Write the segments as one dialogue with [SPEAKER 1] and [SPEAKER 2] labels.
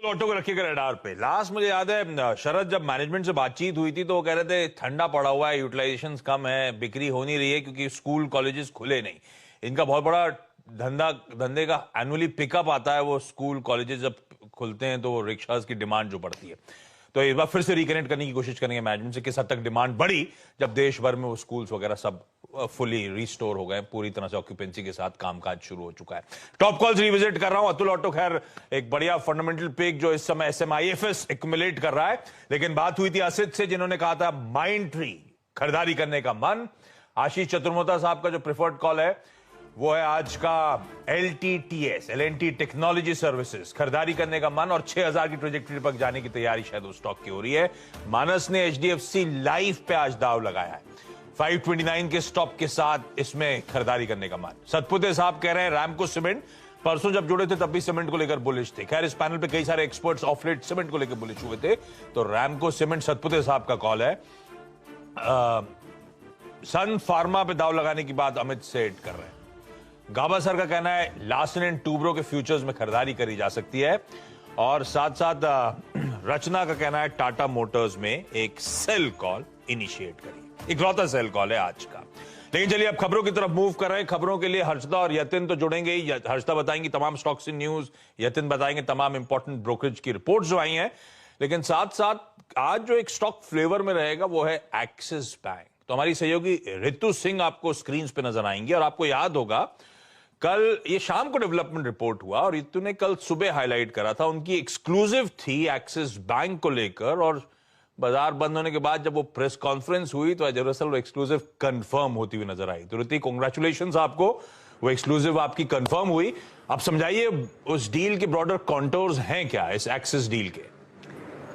[SPEAKER 1] Auto को रखिएगा radar पे। लास्ट मुझे याद है शरद जब मैनेजमेंट से बातचीत हुई थी तो वो कह रहे थे ठंडा पड़ा हुआ है, यूटिलाइजेशन कम है, बिक्री हो नहीं रही है क्योंकि स्कूल कॉलेजेस खुले नहीं। इनका बहुत बड़ा धंधे का एनुअली पिकअप आता है, वो स्कूल कॉलेजेस जब खुलते हैं तो रिक्शास की डिमांड जो बढ़ती है। तो एक बार फिर से रिकनेक्ट करने की कोशिश करेंगे मैनेजमेंट से, किस हद तक डिमांड बढ़ी जब देश भर में वो स्कूल्स वगैरह सब फुली रिस्टोर हो गए, पूरी तरह से ऑक्यूपेंसी के साथ कामकाज शुरू हो चुका है। टॉप कॉल्स रिविजिट कर रहा हूं। अतुल ऑटो खैर एक बढ़िया फंडामेंटल पिक जो इस समय SMIFS एक्युमुलेट कर रहा है, लेकिन बात हुई थी असित से जिन्होंने कहा था माइंड ट्री खरीदारी करने का मन। आशीष चतुर्मोता साहब का जो प्रेफर्ड कॉल है वो है आज का LTTS, L&T टेक्नोलॉजी सर्विसेज, खरीदारी करने का मन और 6000 की ट्रेजेक्टरी पर जाने की तैयारी शायद उस स्टॉक की हो रही है। मानस ने HDFC लाइफ पे आज दाव लगाया है 529 के स्टॉप के साथ, इसमें खरीदारी करने का मन। सतपुते साहब कह रहे हैं रैमको सीमेंट, परसों जब जुड़े थे तब भी सीमेंट को लेकर बुलिश थे। खैर इस पैनल पे कई सारे एक्सपर्ट्स ऑफ लेट सीमेंट को लेकर बुलिश हुए थे, तो रैमको सीमेंट सतपुते साहब का कॉल है। सन फार्मा पे दाव लगाने की बात अमित सेठ कर रहे हैं। गाबा सर का कहना है लार्सन एंड टूब्रो के फ्यूचर्स में खरीदारी करी जा सकती है, और साथ साथ रचना का कहना है टाटा मोटर्स में एक सेल कॉल इनिशिएट करिए। इकलौता सेल कॉल है आज का। लेकिन चलिए अब खबरों की तरफ मूव कर रहे हैं। खबरों के लिए हर्षदा और यतिन तो जुड़ेंगे ही। हर्षदा बताएंगी तमाम स्टॉक्स इन न्यूज, यतिन बताएंगे तमाम इंपॉर्टेंट ब्रोकरेज की रिपोर्ट्स जो आई हैं। लेकिन साथ साथ आज जो एक स्टॉक फ्लेवर में रहेगा वो है एक्सिस बैंक। तो हमारी सहयोगी रितु सिंह आपको स्क्रीन पे नजर आएंगी, और आपको याद होगा कल ये शाम को डेवलपमेंट रिपोर्ट हुआ और रितु ने कल सुबह हाईलाइट करा था, उनकी एक्सक्लूसिव थी एक्सिस बैंक को लेकर, और बाजार बंद होने के बाद जब वो प्रेस कॉन्फ्रेंस हुई तो दरअसल वो एक्सक्लूसिव कंफर्म होती हुई नजर आई। तो रितु कांग्रेचुलेशंस आपको, वो एक्सक्लूसिव आपकी कंफर्म हुई। अब समझाइए उस डील के ब्रॉडर कॉन्टोर्स हैं क्या इस एक्सिस डील के?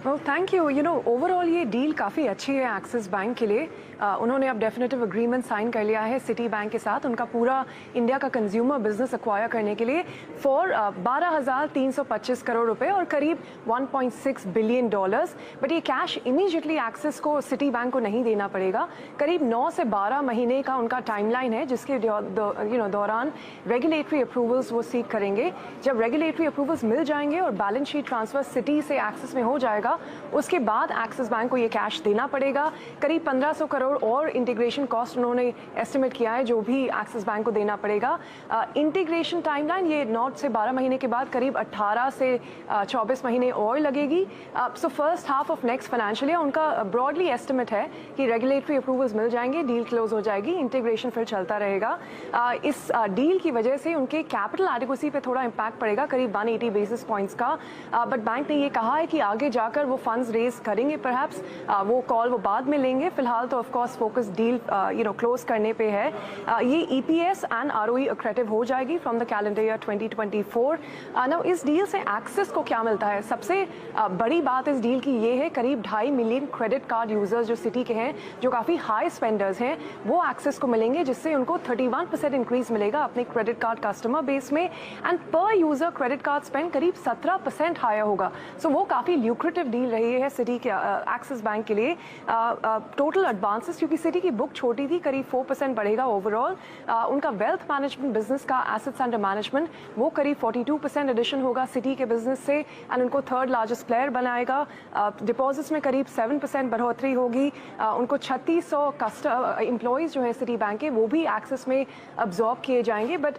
[SPEAKER 2] Thank you. ओवरऑल ये डील काफ़ी अच्छी है एक्सिस बैंक के लिए। उन्होंने अब डेफिनेटिव एग्रीमेंट साइन कर लिया है सिटी बैंक के साथ, उनका पूरा इंडिया का कंज्यूमर बिजनेस एक्वायर करने के लिए फॉर 12,325 करोड़ रुपए और करीब $1.6 बिलियन। बट ये कैश इमीडिएटली एक्सिस को सिटी बैंक को नहीं देना पड़ेगा। करीब 9 से 12 महीने का उनका टाइमलाइन है, जिसके दौरान रेगुलेटरी अप्रूवल्स वो सीख करेंगे। जब रेगुलेटरी अप्रूवल्स मिल जाएंगे और बैलेंस शीट ट्रांसफर सिटी से एक्सिस में हो जाएगा, उसके बाद एक्सिस बैंक को ये कैश देना पड़ेगा। करीब 1500 करोड़ और इंटीग्रेशन कॉस्ट उन्होंने एस्टिमेट किया है जो भी एक्सिस बैंक को देना पड़ेगा। इंटीग्रेशन टाइमलाइन ये 9 से 12 महीने के बाद करीब 18 से 24 महीने और लगेगी। So first half of next financial year उनका ब्रॉडली एस्टिमेट है कि रेगुलेटरी अप्रूवल्स मिल जाएंगे, डील क्लोज हो जाएगी, इंटीग्रेशन फिर चलता रहेगा। इस डील की वजह से उनके कैपिटल एडिक्वेसी पे थोड़ा इंपैक्ट पड़ेगा, करीब 180 बेसिस पॉइंट्स का। बट बैंक ने ये कहा है कि आगे जाकर वो फंड्स रेज करेंगे, परहैप्स वो कॉल वो बाद में लेंगे। फिलहाल तो ऑफकोर्स फोकस डील क्लोज करने पे है। ये EPS एंड ROE एक्रेटिव हो जाएगी from the calendar year 2024। Now इस डील से एक्सिस को क्या मिलता है? सबसे बड़ी बात इस डील की ये है, करीब 2.5 मिलियन क्रेडिट कार्ड यूजर्स जो सिटी के हैं, जो काफ़ी हाई स्पेंडर्स हैं, वो एक्सिस को मिलेंगे, जिससे उनको 31% इंक्रीज मिलेगा अपने क्रेडिट कार्ड कस्टमर बेस में। एंड पर यूजर क्रेडिट कार्ड स्पेंड करीब 17% हायर होगा। सो वो काफ़ी ल्यूक्रेटिव डील रही है सिटी के एक्सिस बैंक के लिए। टोटल एडवांसेस, क्योंकि सिटी की बुक छोटी थी, करीब 4% बढ़ेगा ओवरऑल। उनका वेल्थ मैनेजमेंट बिजनेस का एसेट्स अंडर मैनेजमेंट वो करीब 42% एडिशन होगा सिटी के बिजनेस से, एंड उनको थर्ड लार्जेस्ट प्लेयर बनाएगा। डिपॉजिट्स में करीब 7% बढ़ोतरी होगी। उनको 3600 एम्प्लॉयज जो है सिटी बैंक के, वो भी एक्सिस में अब्जॉर्ब किए जाएंगे। बट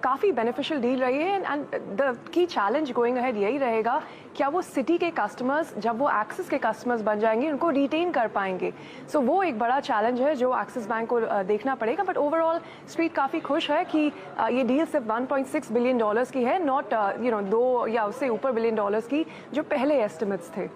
[SPEAKER 2] काफ़ी बेनिफिशियल डील रही है, and the key challenge going ahead यही रहेगा, क्या वो सिटी के कस्टमर्स जब वो एक्सिस के कस्टमर्स बन जाएंगे उनको रिटेन कर पाएंगे? सो वो एक बड़ा चैलेंज है जो एक्सिस बैंक को देखना पड़ेगा। बट ओवरऑल स्ट्रीट काफ़ी खुश है कि ये डील सिर्फ $1.6 बिलियन की है, नॉट 2 या उससे ऊपर $1 की जो पहले एस्टिमेट्स थे।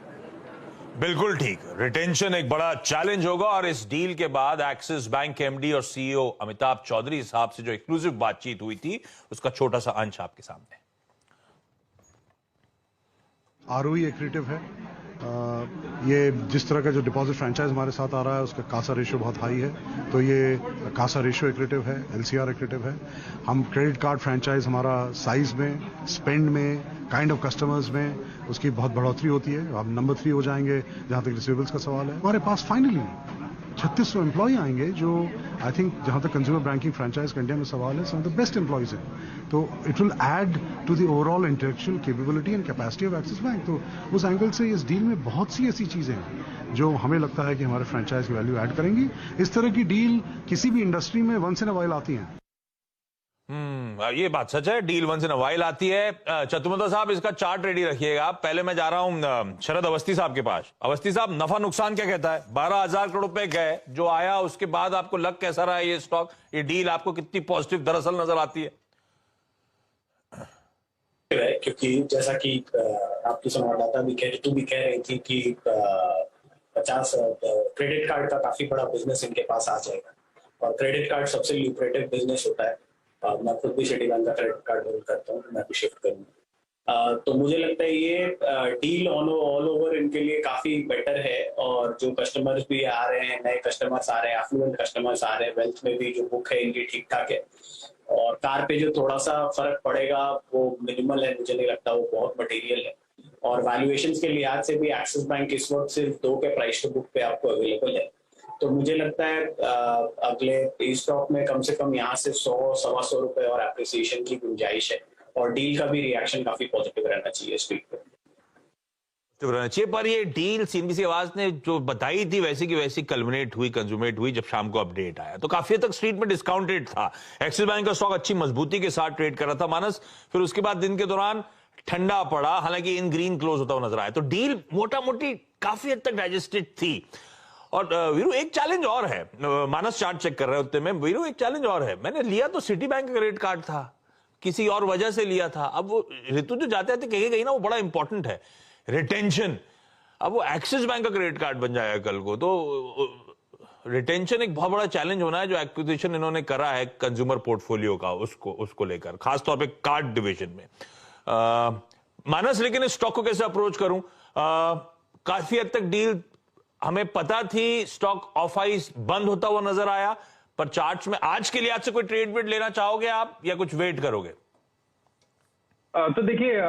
[SPEAKER 1] बिल्कुल ठीक, रिटेंशन एक बड़ा चैलेंज होगा। और इस डील के बाद एक्सिस बैंक के MD और CEO अमिताभ चौधरी साहब से जो एक्सक्लूसिव बातचीत हुई थी, उसका छोटा सा अंश आपके सामने।
[SPEAKER 3] ROE एक्रेटिव है। ये जिस तरह का जो डिपॉजिट फ्रेंचाइज हमारे साथ आ रहा है उसका कासा रेशियो बहुत हाई है, तो ये कासा रेशियो एक्रेटिव है, LCR एक्रेटिव है। हम क्रेडिट कार्ड फ्रेंचाइज हमारा साइज में, स्पेंड में, काइंड ऑफ कस्टमर्स में उसकी बहुत बढ़ोतरी होती है। अब नंबर 3 हो जाएंगे जहां तक रिसीवेबल्स का सवाल है। हमारे पास फाइनली 3600 एम्प्लॉय आएंगे जो आई थिंक जहां तक कंज्यूमर बैंकिंग फ्रेंचाइज का इंडिया में सवाल है, some of the best employees हैं। तो it will add to the overall intellectual capability and capacity of Axis Bank. तो उस एंगल से इस डील में बहुत सी ऐसी चीजें हैं जो हमें लगता है कि हमारे फ्रेंचाइज की वैल्यू ऐड करेंगी। इस तरह की डील किसी भी इंडस्ट्री में वंस इन अ वाइल आती हैं।
[SPEAKER 1] ये बात सच है, deal once in a while आती है। चतुर्वेदी साहब, इसका चार्ट रेडी रखिएगा। पहले मैं जा रहा हूं शरद अवस्थी साहब के पास। अवस्थी साहब, नफा नुकसान क्या कहता है? 12,000 करोड़ रुपए गए, जो आया उसके बाद आपको लग कैसा रहा है ये स्टॉक, ये डील आपको कितनी पॉजिटिव दरअसल नजर आती है?
[SPEAKER 4] क्योंकि जैसा कि आपकी संवाददाता भी कह रही थी कि 50 क्रेडिट कार्ड का काफी बड़ा बिजनेस इनके पास आ जाएगा, और क्रेडिट कार्ड सबसे ल्यूक्रेटिव बिजनेस होता है। मैं खुद भी सिटी बैंक का क्रेडिट कार्ड होल्ड करता हूँ, मैं भी शिफ्ट करूंगा। तो मुझे लगता है ये डील ऑल ओवर इनके लिए काफी बेटर है। और जो कस्टमर्स भी आ रहे हैं, नए कस्टमर्स आ रहे हैं, एफ्लुएंट कस्टमर्स आ रहे हैं, वेल्थ में भी जो बुक है इनकी ठीक ठाक है। और कार पे जो थोड़ा सा फर्क पड़ेगा वो मिनिमल है, मुझे नहीं लगता वो बहुत मटेरियल है। और वैल्यूएशंस के लिहाज से भी एक्सिस बैंक इस वक्त सिर्फ 2 के प्राइस टू बुक पे आपको अवेलेबल है। तो मुझे लगता है अगले स्टॉक में कम से कम यहाँ से 100-125 रुपए और एप्रिसिएशन की गुंजाइश है। और डील का भी रिएक्शन काफी पॉजिटिव रहना चाहिए स्ट्रीट पे।
[SPEAKER 1] पर ये डील सीएनबीसी आवाज ने जो बताई थी वैसी की वैसी कल्मिनेट हुई, कंज्यूमेट हुई जब शाम को अपडेट आया, तो काफी हद तक स्ट्रीट में डिस्काउंटेड था। एक्सिस बैंक का स्टॉक अच्छी मजबूती के साथ ट्रेड कर रहा था मानस, फिर उसके बाद दिन के दौरान ठंडा पड़ा, हालांकि इन ग्रीन क्लोज होता हुआ नजर आया। तो डील मोटा मोटी काफी हद तक डाइजेस्टेड थी। और वीरू, एक चैलेंज और है, मानस चार्ट चेक कर रहे होते में, वीरू एक चैलेंज और है। मैंने लिया तो सिटी बैंक का क्रेडिट कार्ड था, किसी और वजह से लिया था। अब वो ऋतु जो जाते आते कहे गई ना, वो बड़ा इंपॉर्टेंट है, रिटेंशन। अब वो एक्सिस बैंक का क्रेडिट कार्ड बन जाएगा कल को, तो रिटेंशन एक बहुत बड़ा चैलेंज होना है। जो एक्विजिशन इन्होंने करा है कंज्यूमर पोर्टफोलियो का, उसको लेकर खासतौर पे कार्ड डिवीजन में। मानस, लेकिन इस स्टॉक को कैसे अप्रोच करूं? काफी हद तक डील हमें पता थी, स्टॉक ऑफ आइस बंद होता हुआ नजर आया, पर चार्ट्स में आज के लिए आज से कोई ट्रेड वेट लेना चाहोगे आप, या कुछ वेट करोगे?
[SPEAKER 5] तो देखिए